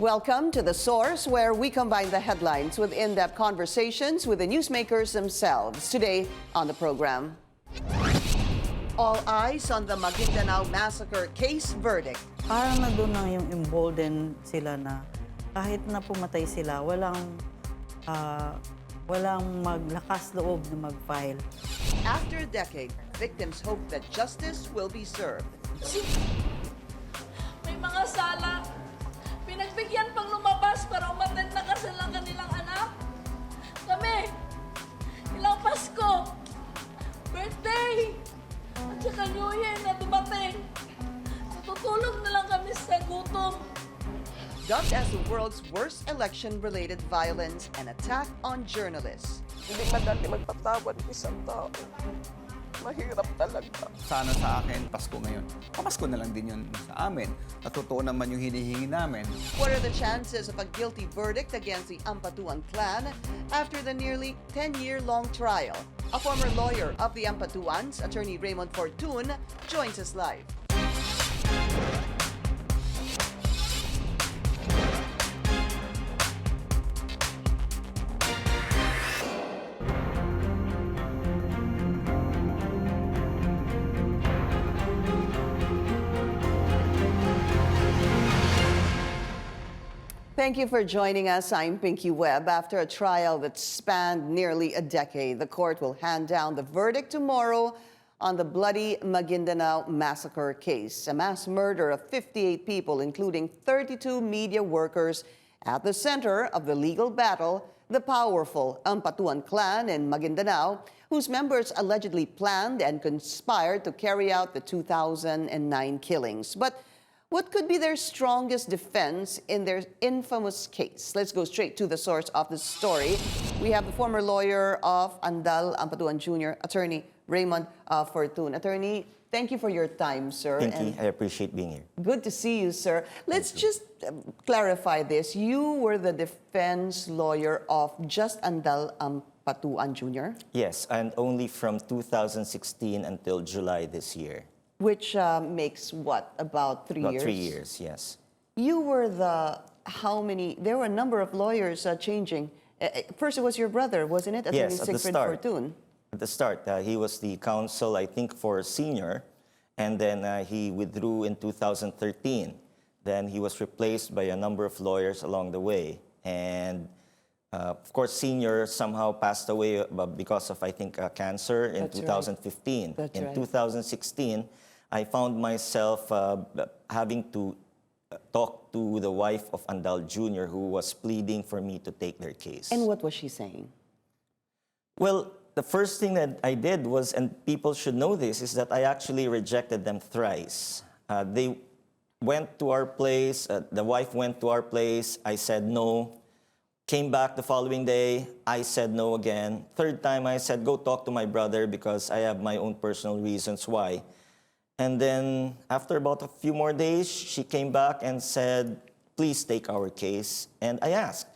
Welcome to The Source, where we combine the headlines with in-depth conversations with the newsmakers themselves. Today on the program, all eyes on the Maguindanao Massacre case verdict. Parang na doon na yung embolden sila na kahit na pumatay sila, walang maglakas loob na mag-file. After a decade, victims hope that justice will be served. May mga sala. Pinagbigyan pang lumabas para umattend na kasal ng kanilang anak. Kami, ilang Pasko, birthday, at saka New Year na dumating. Natutulog na lang kami sa gutom. Dubbed as the world's worst election-related violence and attack on journalists. Hindi madali magpatawad ng isang tao. Mahirap talaga. Sana sa akin, Pasko ngayon. Pamasko na lang din yun sa amin. At totoo naman yung hinihingi namin. What are the chances of a guilty verdict against the Ampatuan clan after the nearly 10-year-long trial? A former lawyer of the Ampatuans, Atty. Raymong Fortun, joins us live. Thank you for joining us. I'm Pinky Webb. After a trial that spanned nearly a decade, the court will hand down the verdict tomorrow on the bloody Maguindanao Massacre case, a mass murder of 58 people, including 32 media workers. At the center of the legal battle, the powerful Ampatuan clan in Maguindanao, whose members allegedly planned and conspired to carry out the 2009 killings. But what could be their strongest defense in their infamous case? Let's go straight to the source of the story. We have the former lawyer of Andal Ampatuan Jr., Attorney Raymond Fortun. Attorney, thank you for your time, sir. Thank you. I appreciate being here. Good to see you, sir. Let's just clarify this. You were the defense lawyer of just Andal Ampatuan Jr.? Yes, and only from 2016 until July this year. Which makes what, about 3 years? About 3 years, yes. You were how many, there were a number of lawyers changing. First it was your brother, wasn't it? Yes, at the start. Fortun. At the start, he was the counsel, I think, for senior, and then he withdrew in 2013. Then he was replaced by a number of lawyers along the way. And of course, senior somehow passed away because of, I think, cancer in That's 2015. Right. In Right. 2016, I found myself having to talk to the wife of Andal Jr., who was pleading for me to take their case. And what was she saying? Well, the first thing that I did was, and people should know this, is that I actually rejected them thrice. They went to our place, the wife went to our place, I said no. Came back the following day, I said no again. Third time, I said, go talk to my brother because I have my own personal reasons why. And then after about a few more days, she came back and said, please take our case. And I asked,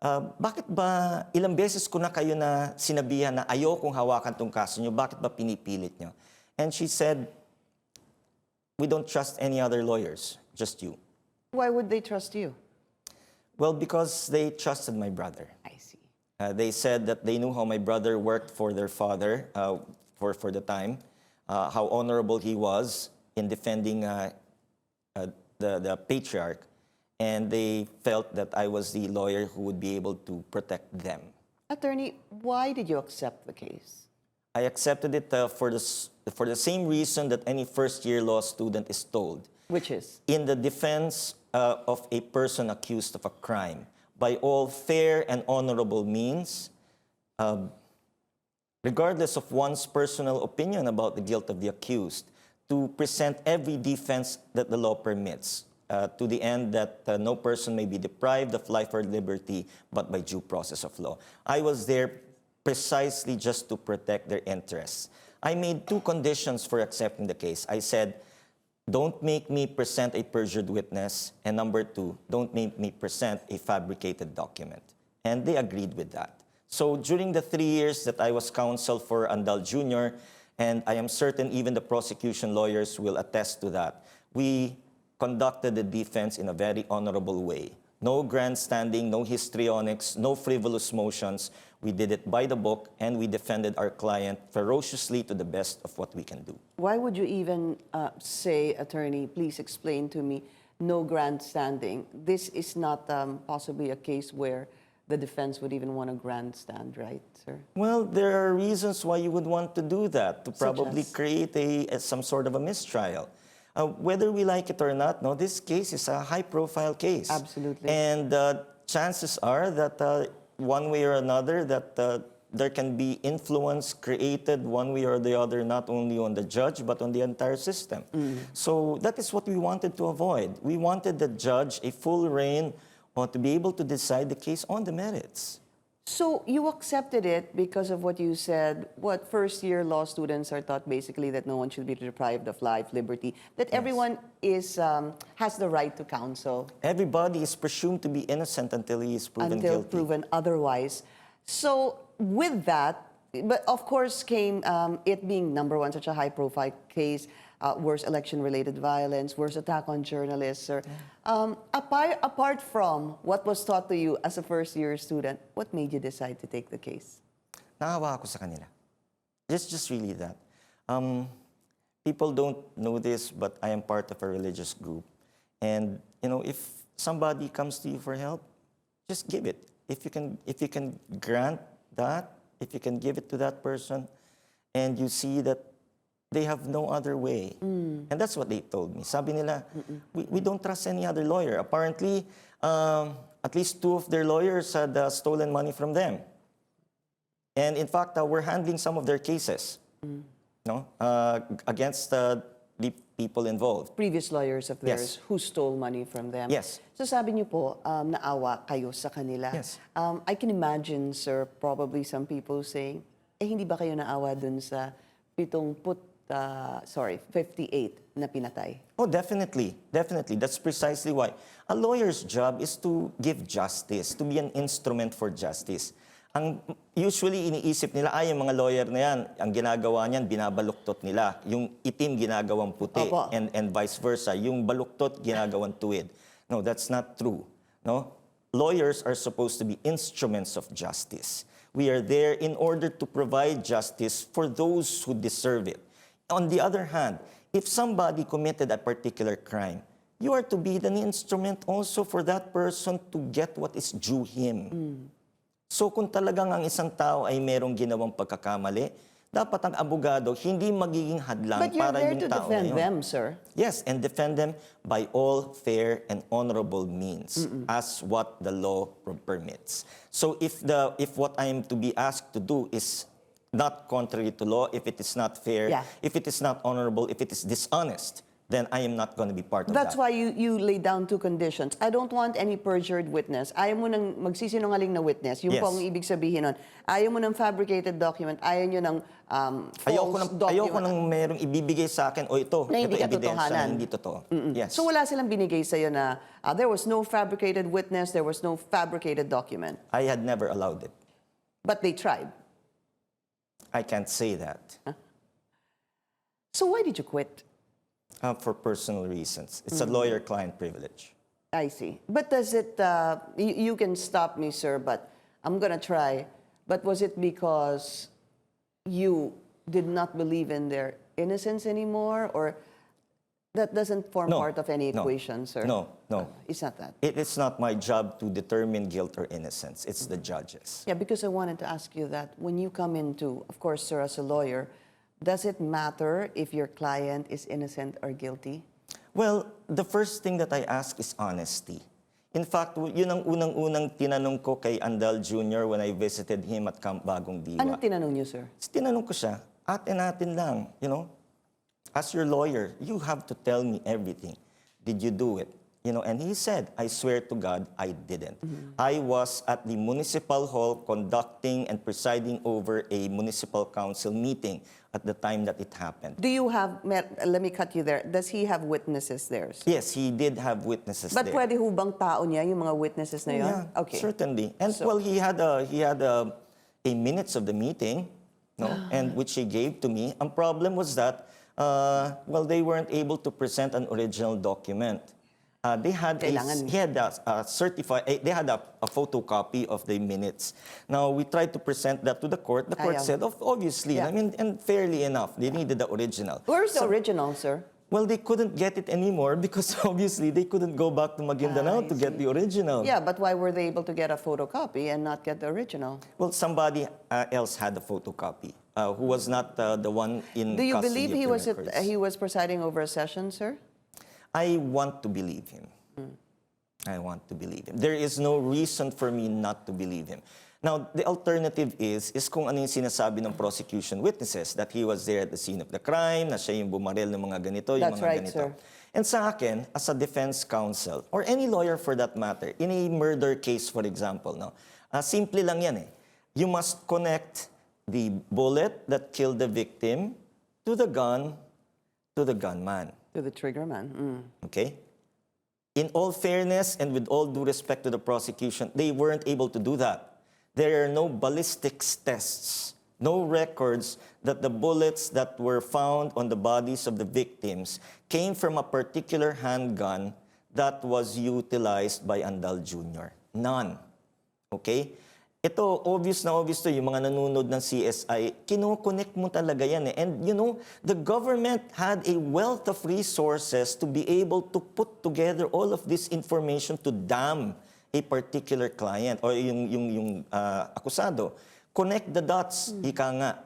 bakit ba ilang beses ko na kayo na sinabihan na ayokong hawakan tong kaso nyo, bakit ba pinipilit nyo? And she said, we don't trust any other lawyers, just you. Why would they trust you? Well, because they trusted my brother. I see. They said that they knew how my brother worked for their father for the time, how honorable he was in defending the patriarch, and they felt that I was the lawyer who would be able to protect them. Attorney, why did you accept the case? I accepted it for the same reason that any first-year law student is told. Which is? In the defense of a person accused of a crime, by all fair and honorable means, regardless of one's personal opinion about the guilt of the accused, to present every defense that the law permits, to the end that no person may be deprived of life or liberty but by due process of law. I was there precisely just to protect their interests. I made two conditions for accepting the case. I said, don't make me present a perjured witness, and number two, don't make me present a fabricated document. And they agreed with that. So during the 3 years that I was counsel for Andal Jr., and I am certain even the prosecution lawyers will attest to that, we conducted the defense in a very honorable way. No grandstanding, no histrionics, no frivolous motions. We did it by the book, and we defended our client ferociously to the best of what we can do. Why would you even say, attorney, please explain to me, no grandstanding? This is not possibly a case where the defense would even want to grandstand, right, sir? Well, there are reasons why you would want to do that, to Such probably as? create some sort of a mistrial. Whether we like it or not, no, this case is a high-profile case. Absolutely. And chances are that one way or another, that there can be influence created one way or the other, not only on the judge, but on the entire system. So that is what we wanted to avoid. We wanted the judge a full reign to be able to decide the case on the merits. So you accepted it because of what you said, what first-year law students are taught basically that no one should be deprived of life, liberty, that everyone is, has the right to counsel. Everybody is presumed to be innocent until he is proven Until guilty. proven otherwise. So with that, but of course came it being number one, such a high-profile case, worst election-related violence, worst attack on journalists. Sir. Apart from what was taught to you as a first-year student, what made you decide to take the case? Naawa ako sa kanila. Just really that. People don't know this, but I am part of a religious group. And, you know, if somebody comes to you for help, just give it. If you can grant that, if you can give it to that person, and you see that they have no other way. And that's what they told me. Sabi nila, we don't trust any other lawyer. Apparently, at least 2 of their lawyers had stolen money from them. And in fact, we're handling some of their cases, no, against the people involved. Previous lawyers of theirs Yes. who stole money from them. Yes. So sabi niyo po, naawa kayo sa kanila. Yes. I can imagine, sir, probably some people saying, hindi ba kayo naawa dun sa 58 na pinatay? Oh, definitely. Definitely. That's precisely why. A lawyer's job is to give justice, to be an instrument for justice. Ang usually iniisip nila, yung mga lawyer na yan, ang ginagawa niyan, binabaluktot nila. Yung itim ginagawang puti, Opo. and vice versa. Yung baluktot ginagawang tuwid. No, that's not true. No? Lawyers are supposed to be instruments of justice. We are there in order to provide justice for those who deserve it. On the other hand, if somebody committed a particular crime, you are to be an instrument also for that person to get what is due him. So kung talagang ang isang tao ay merong ginawang pagkakamali, dapat ang abogado hindi magiging hadlang But you're para there yung to tao na defend yun. them, sir. Yes, and defend them by all fair and honorable means, as what the law permits. So if what I am to be asked to do is not contrary to law, if it is not fair, Yeah. if it is not honorable, if it is dishonest, then I am not going to be part of That's that. why you lay down 2 conditions. I don't want any perjured witness. Ayaw mo ng magsisinungaling na witness. Yung Yes. po ang ibig sabihin nun. Ayaw mo ng fabricated document. Ayaw nyo ng false document. Ayoko nang merong ibibigay sa akin, o ito, Na hindi ito ebidensya katotohanan. na hindi totoo. Yes. So wala silang binigay sa'yo na there was no fabricated witness, there was no fabricated document. I had never allowed it. But they tried. I can't say that. So why did you quit? For personal reasons. It's a lawyer-client privilege. I see. But does it, you can stop me, sir, but I'm going to try. But was it because you did not believe in their innocence anymore? Or that doesn't form No, part of any no, equation, sir? no. It's not that. It is not my job to determine guilt or innocence. It's the judges. Yeah, because I wanted to ask you that when you come into, of course, sir, as a lawyer, does it matter if your client is innocent or guilty? Well, the first thing that I ask is honesty. In fact, yun ang unang-unang tinanong ko kay Andal Jr. when I visited him at Camp Bagong Diwa. Ano tinanong niyo, sir? Tinanong ko siya, natin lang, you know, as your lawyer, you have to tell me everything. Did you do it? You know, and he said, I swear to God, I didn't. I was at the municipal hall conducting and presiding over a municipal council meeting at the time that it happened. Do you have, let me cut you there, does he have witnesses there? Yes, he did have witnesses But there. pwede hubang tao niya yung mga witnesses na yun? Yeah, Okay. certainly. And So- well, he had a minutes of the meeting, no, and which he gave to me. Ang problem was that, well, they weren't able to present an original document. They had Kailangan. he had a certified, they had a photocopy of the minutes. Now, we tried to present that to the court. The court Ayaw. said, obviously, Yeah. I mean, and fairly enough, they needed the original. Where's the original, sir? Well, they couldn't get it anymore because obviously they couldn't go back to Maguindanao I to get see. the original. Yeah, but why were they able to get a photocopy and not get the original? Well, somebody else had the photocopy who was not the one in Do you custody believe of he the was records. he was presiding over a session, sir? I want to believe him. I want to believe him. There is no reason for me not to believe him. Now, the alternative is kung ano yung sinasabi ng prosecution witnesses, that he was there at the scene of the crime, na siya yung bumaril ng mga ganito, yung That's mga right, ganito. sir. And sa akin, as a defense counsel, or any lawyer for that matter, in a murder case, for example, no, simple lang yan eh. You must connect the bullet that killed the victim to the gun, to the gunman. To the trigger man. Okay? In all fairness and with all due respect to the prosecution, they weren't able to do that. There are no ballistics tests, no records that the bullets that were found on the bodies of the victims came from a particular handgun that was utilized by Andal Jr. None. Okay? Ito, obvious to, yung mga nanonood ng CSI, kino-connect mo talaga yan eh. And you know, the government had a wealth of resources to be able to put together all of this information to damn a particular client or yung akusado. Connect the dots, ika nga.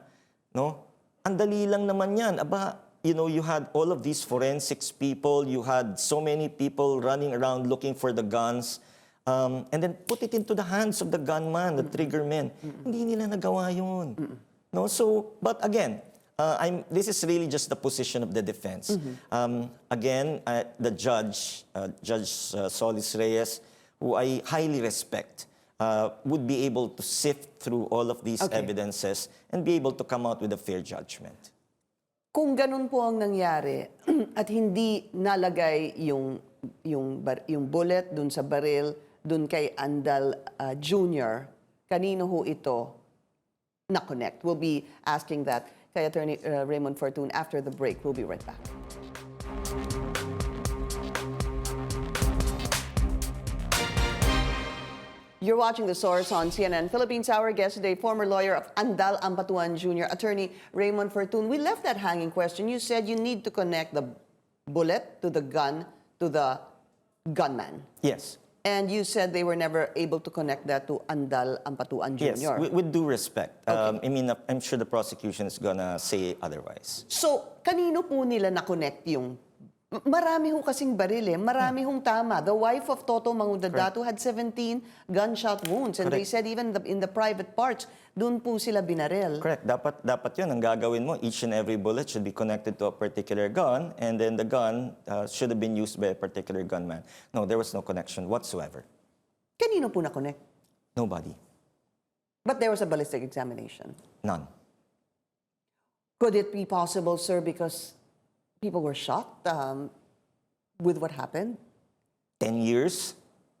No? Ang dali lang naman yan. Aba, you know, you had all of these forensics people, you had so many people running around looking for the guns. And then put it into the hands of the gunman, the trigger man. Hindi nila nagawa yun. No? So, but again, this is really just the position of the defense. Again, the judge, Judge Solis Reyes, who I highly respect, would be able to sift through all of these evidences and be able to come out with a fair judgment. Kung ganun po ang nangyari at hindi nalagay yung bullet dun sa baril, dun kay Andal Jr., kanino ho ito na-connect? We'll be asking that kay Attorney Raymong Fortun after the break. We'll be right back. You're watching The Source on CNN Philippines. Our guest today, former lawyer of Andal Ampatuan Jr., Attorney Raymong Fortun. We left that hanging question. You said you need to connect the bullet to the gun to the gunman. Yes. And you said they were never able to connect that to Andal Ampatuan Jr. Yes, with due respect. I mean, I'm sure the prosecution is gonna say otherwise. So, kanino po nila na-connect yung... Marami ho kasing baril eh. Marami hong tama. The wife of Toto Mangudadato had 17 gunshot wounds. And they said even in the private parts, doon po sila binaril. Correct. Dapat yun. Ang gagawin mo, each and every bullet should be connected to a particular gun, and then the gun should have been used by a particular gunman. No, there was no connection whatsoever. Kanino po na-connect? Nobody. But there was a ballistic examination. None. Could it be possible, sir, because people were shocked with what happened? 10 years,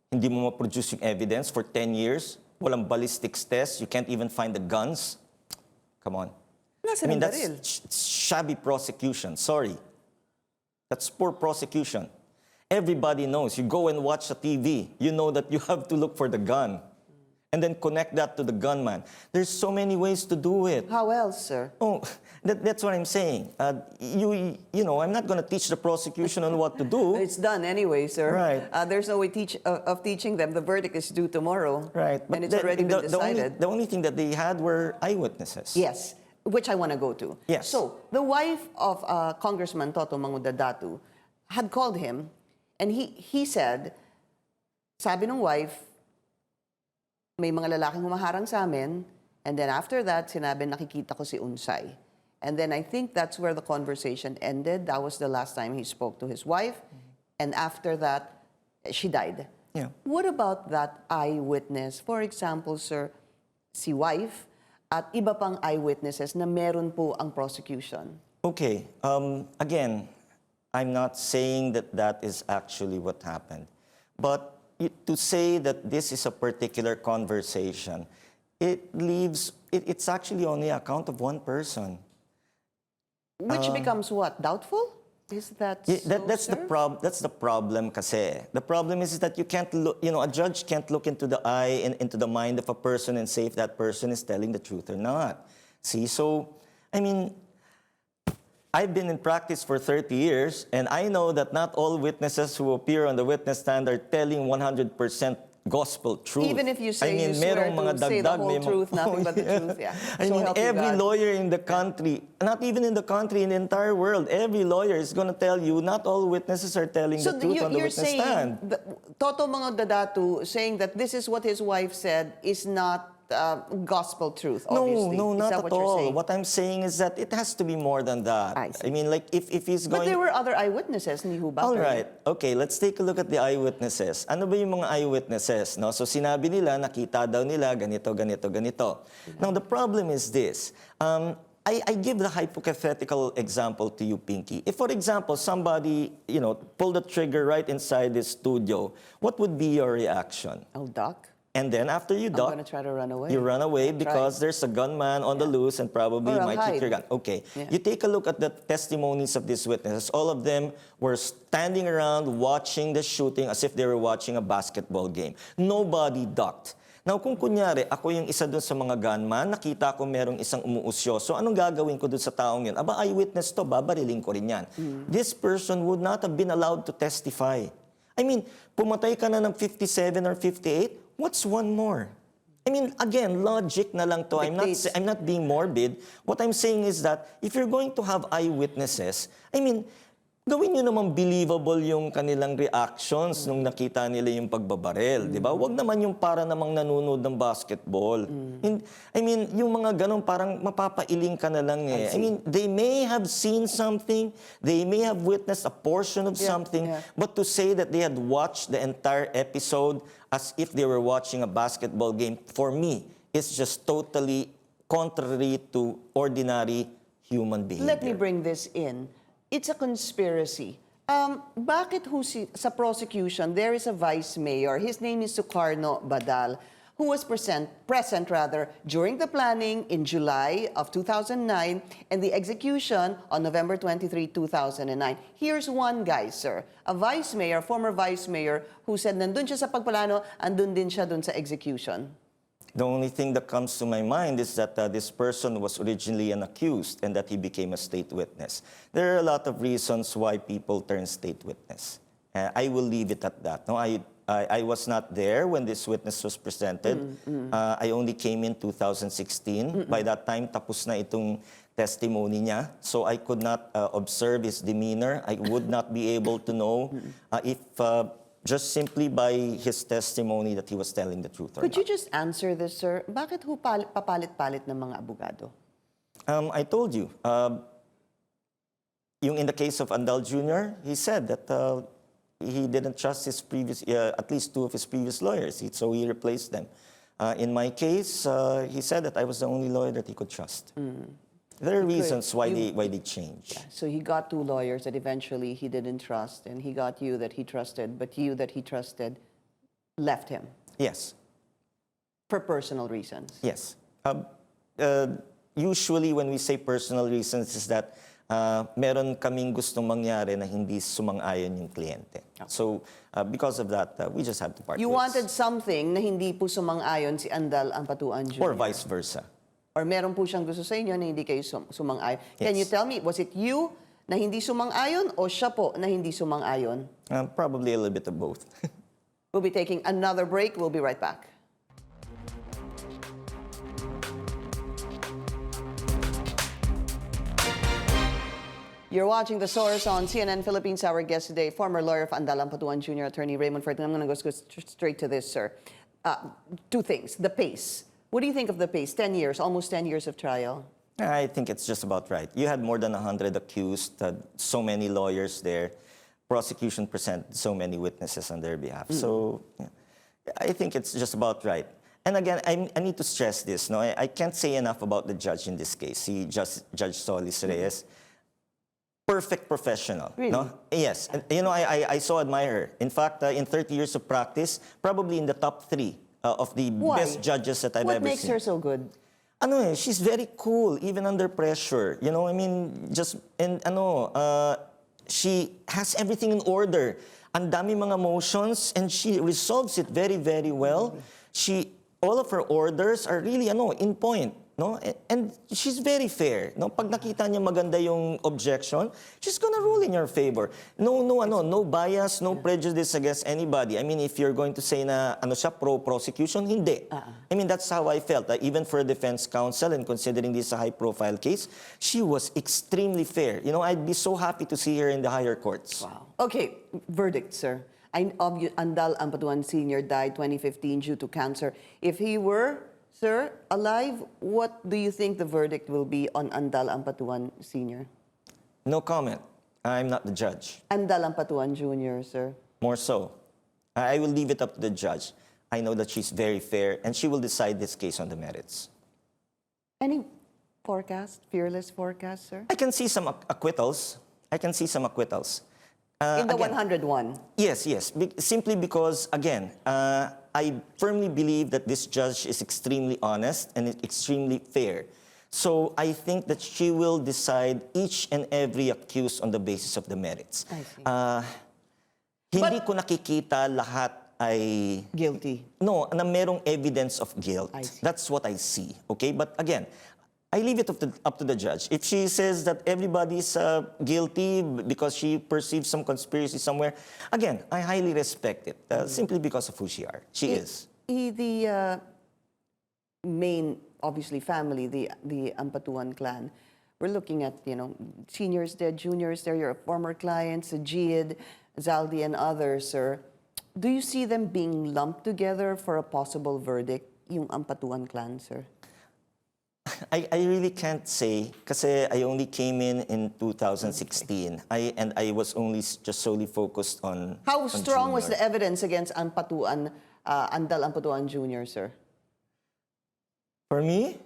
hindi mo ma-produce yung evidence for 10 years. Walang ballistics test. You can't even find the guns. Come on. Nasaan I mean, ang that's baril? shabby prosecution. Sorry. That's poor prosecution. Everybody knows. You go and watch the TV. You know that you have to look for the gun. And then connect that to the gunman. There's so many ways to do it. How else, sir? Oh, that's what I'm saying. You know, I'm not going to teach the prosecution on what to do. It's done anyway, sir. Right. There's no way of teaching them. The verdict is due tomorrow. Right. And it's already been decided. The only thing that they had were eyewitnesses. Yes, which I want to go to. Yes. So, the wife of Congressman Toto Mangudadato had called him, and he said, sabi ng wife, may mga lalaking humaharang sa amin, and then after that, sinabi, nakikita ko si Unsay. And then I think that's where the conversation ended. That was the last time he spoke to his wife. And after that, she died. Yeah. What about that eyewitness? For example, sir, si wife at iba pang eyewitnesses na meron po ang prosecution. Okay. Again, I'm not saying that that is actually what happened. But to say that this is a particular conversation, it's actually only account of one person. Which becomes what? Doubtful? Is that Yeah, so, that's the sir? That's the problem kasi. The problem is that you can't look, you know, a judge can't look into the eye and into the mind of a person and say if that person is telling the truth or not. See, so, I mean, I've been in practice for 30 years, and I know that not all witnesses who appear on the witness stand are telling 100% gospel truth. Even if you say you swear merong mga to say the dagdag, whole may truth, nothing but the truth, yeah. I So mean, help you every God. lawyer in the country, not even in the country, in the entire world, every lawyer is going to tell you not all witnesses are telling So the truth on the you're witness saying, stand. Toto mga dadatu saying that this is what his wife said is not gospel truth, obviously. No, Is not that at what you're all. saying? What I'm saying is that it has to be more than that. I see. I mean, like, if he's But going... there were other eyewitnesses, ni ho ba? All right. Okay, let's take a look at the eyewitnesses. Ano ba yung mga eyewitnesses? No? So sinabi nila, nakita daw nila, ganito, ganito, ganito. Now, the problem is this. I give the hypothetical example to you, Pinky. If, for example, somebody, you know, pulled the trigger right inside this studio, what would be your reaction? I'll duck. And then after you I'm duck, going to try to run away. you run away I'll because try. there's a gunman on the loose and probably Or I'll might hit your hide. gun. Okay. Yeah. You take a look at the testimonies of these witnesses. All of them were standing around watching the shooting as if they were watching a basketball game. Nobody ducked. Now, kung kunyari, ako yung isa dun sa mga gunman, nakita ko merong isang umuusyoso, anong gagawin ko dun sa taong yun? Aba, eyewitness to, babariling ko rin yan. This person would not have been allowed to testify. I mean, pumatay ka na ng 57 or 58, what's one more? I mean, again, logic na lang to. Dictates. I'm not being morbid. What I'm saying is that if you're going to have eyewitnesses, I mean, gawin nyo naman believable yung kanilang reactions nung nakita nila yung pagbabarel, di ba? Huwag naman yung para namang nanonood ng basketball. I mean, yung mga ganun parang mapapailing ka na lang eh. I mean, they may have seen something, they may have witnessed a portion of something, yeah. but to say that they had watched the entire episode as if they were watching a basketball game, for me, is just totally contrary to ordinary human behavior. Let me bring this in. It's a conspiracy. Bakit sa prosecution, there is a vice mayor, his name is Sukarno Badal, who was present during the planning in July of 2009 and the execution on November 23, 2009. Here's one guy, sir, a vice mayor, former vice mayor, who said nandun siya sa pagplano, andun din siya dun sa execution. The only thing that comes to my mind is that this person was originally an accused and that he became a state witness. There are a lot of reasons why people turn state witness. I will leave it at that. No, I was not there when this witness was presented. I only came in 2016. By that time, tapos na itong testimony niya. So I could not observe his demeanor. I would not be able to know if just simply by his testimony that he was telling the truth or Could not. you just answer this, sir? Bakit ho papalit-palit ng mga abogado? I told you. Yung in the case of Andal Jr., he said that he didn't trust his previous, at least two of his previous lawyers, so he replaced them. In my case, he said that I was the only lawyer that he could trust. There are reasons why they change. So he got two lawyers that eventually he didn't trust, and he got you that he trusted, but you that he trusted left him Yes, for personal reasons. yes. Usually when we say personal reasons is that meron kaming gustong mangyari na hindi sumang-ayon yung kliyente. So because of that, we just have to part You ways. wanted something na hindi po sumang-ayon si Andal Ampatuan Jr. Or vice versa. Or meron po siyang gusto sa inyo na hindi kayo sumang-ayon. Can you Yes. tell me, was it you na hindi sumang-ayon o siya po na hindi sumang-ayon? Probably a little bit of both. We'll be taking another break. We'll be right back. You're watching The Source on CNN Philippines. Our guest today, former lawyer of Andal Ampatuan Jr., Attorney Raymond Fortun. I'm going to go straight to this, sir. Two things. The pace. What do you think of the pace? 10 years, almost 10 years of trial. I think it's just about right. You had more than 100 accused, so many lawyers there. Prosecution presented so many witnesses on their behalf. So yeah, I think it's just about right. And again, I need to stress this. No, I can't say enough about the judge in this case, Judge Solis Reyes. Perfect professional. Really? No? Yes. And, you know, I so admire her. In fact, in 30 years of practice, probably in the top 3 of the Why? best judges that I've What ever makes seen. her so good? She's very cool, even under pressure. You know, I mean, just, and she has everything in order. Ang dami mga motions and she resolves it very, very well. All of her orders are really in point. No? And she's very fair. No? Pag nakita niya maganda yung objection, she's gonna rule in your favor. No bias, no prejudice against anybody. I mean, if you're going to say na siya pro-prosecution, hindi. I mean, that's how I felt. Even for a defense counsel and considering this a high-profile case, she was extremely fair. I'd be so happy to see her in the higher courts. Wow. Okay, verdict, sir. Andal Ampatuan Sr. died 2015 due to cancer. If he were, sir, alive, what do you think the verdict will be on Andal Ampatuan Sr.? No comment. I'm not the judge. Andal Ampatuan Jr., sir. More so. I will leave it up to the judge. I know that she's very fair, and she will decide this case on the merits. Any forecast, fearless forecast, sir? I can see some acquittals. In the Again, 101? Yes. Simply because, again, I firmly believe that this judge is extremely honest and extremely fair. So I think that she will decide each and every accused on the basis of the merits. I see. Hindi ko nakikita lahat ay... Guilty. No, na merong evidence of guilt. I see. That's what I see, okay? But again, I leave it up to the judge. If she says that everybody's guilty because she perceives some conspiracy somewhere, again, I highly respect it, simply because of who she is. The main, obviously, family, the Ampatuan clan, we're looking at, seniors there, juniors there, your former clients, Sajid, Zaldi, and others, sir. Do you see them being lumped together for a possible verdict, yung Ampatuan clan, sir? I really can't say kasi I only came in 2016. I was only just solely focused on How strong was Junior. the evidence against Andal Ampatuan Jr., sir? For me,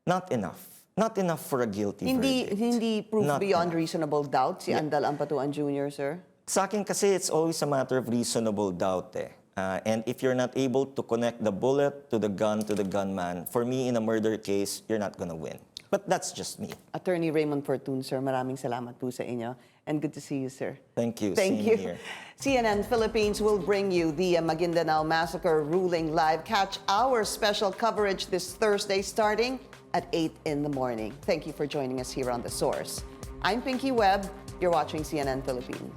not enough. Not enough for a guilty verdict. Hindi proof Not beyond enough. reasonable doubt si Andal Ampatuan Jr., sir? Sa akin kasi it's always a matter of reasonable doubt eh. And if you're not able to connect the bullet to the gunman, for me in a murder case, you're not gonna win. But that's just me. Attorney Raymong Fortun, sir, maraming salamat po sa inyo. And good to see you, sir. Thank you. Thank Same you. here. CNN Philippines will bring you the Maguindanao Massacre ruling live. Catch our special coverage this Thursday starting at 8 in the morning. Thank you for joining us here on The Source. I'm Pinky Webb. You're watching CNN Philippines.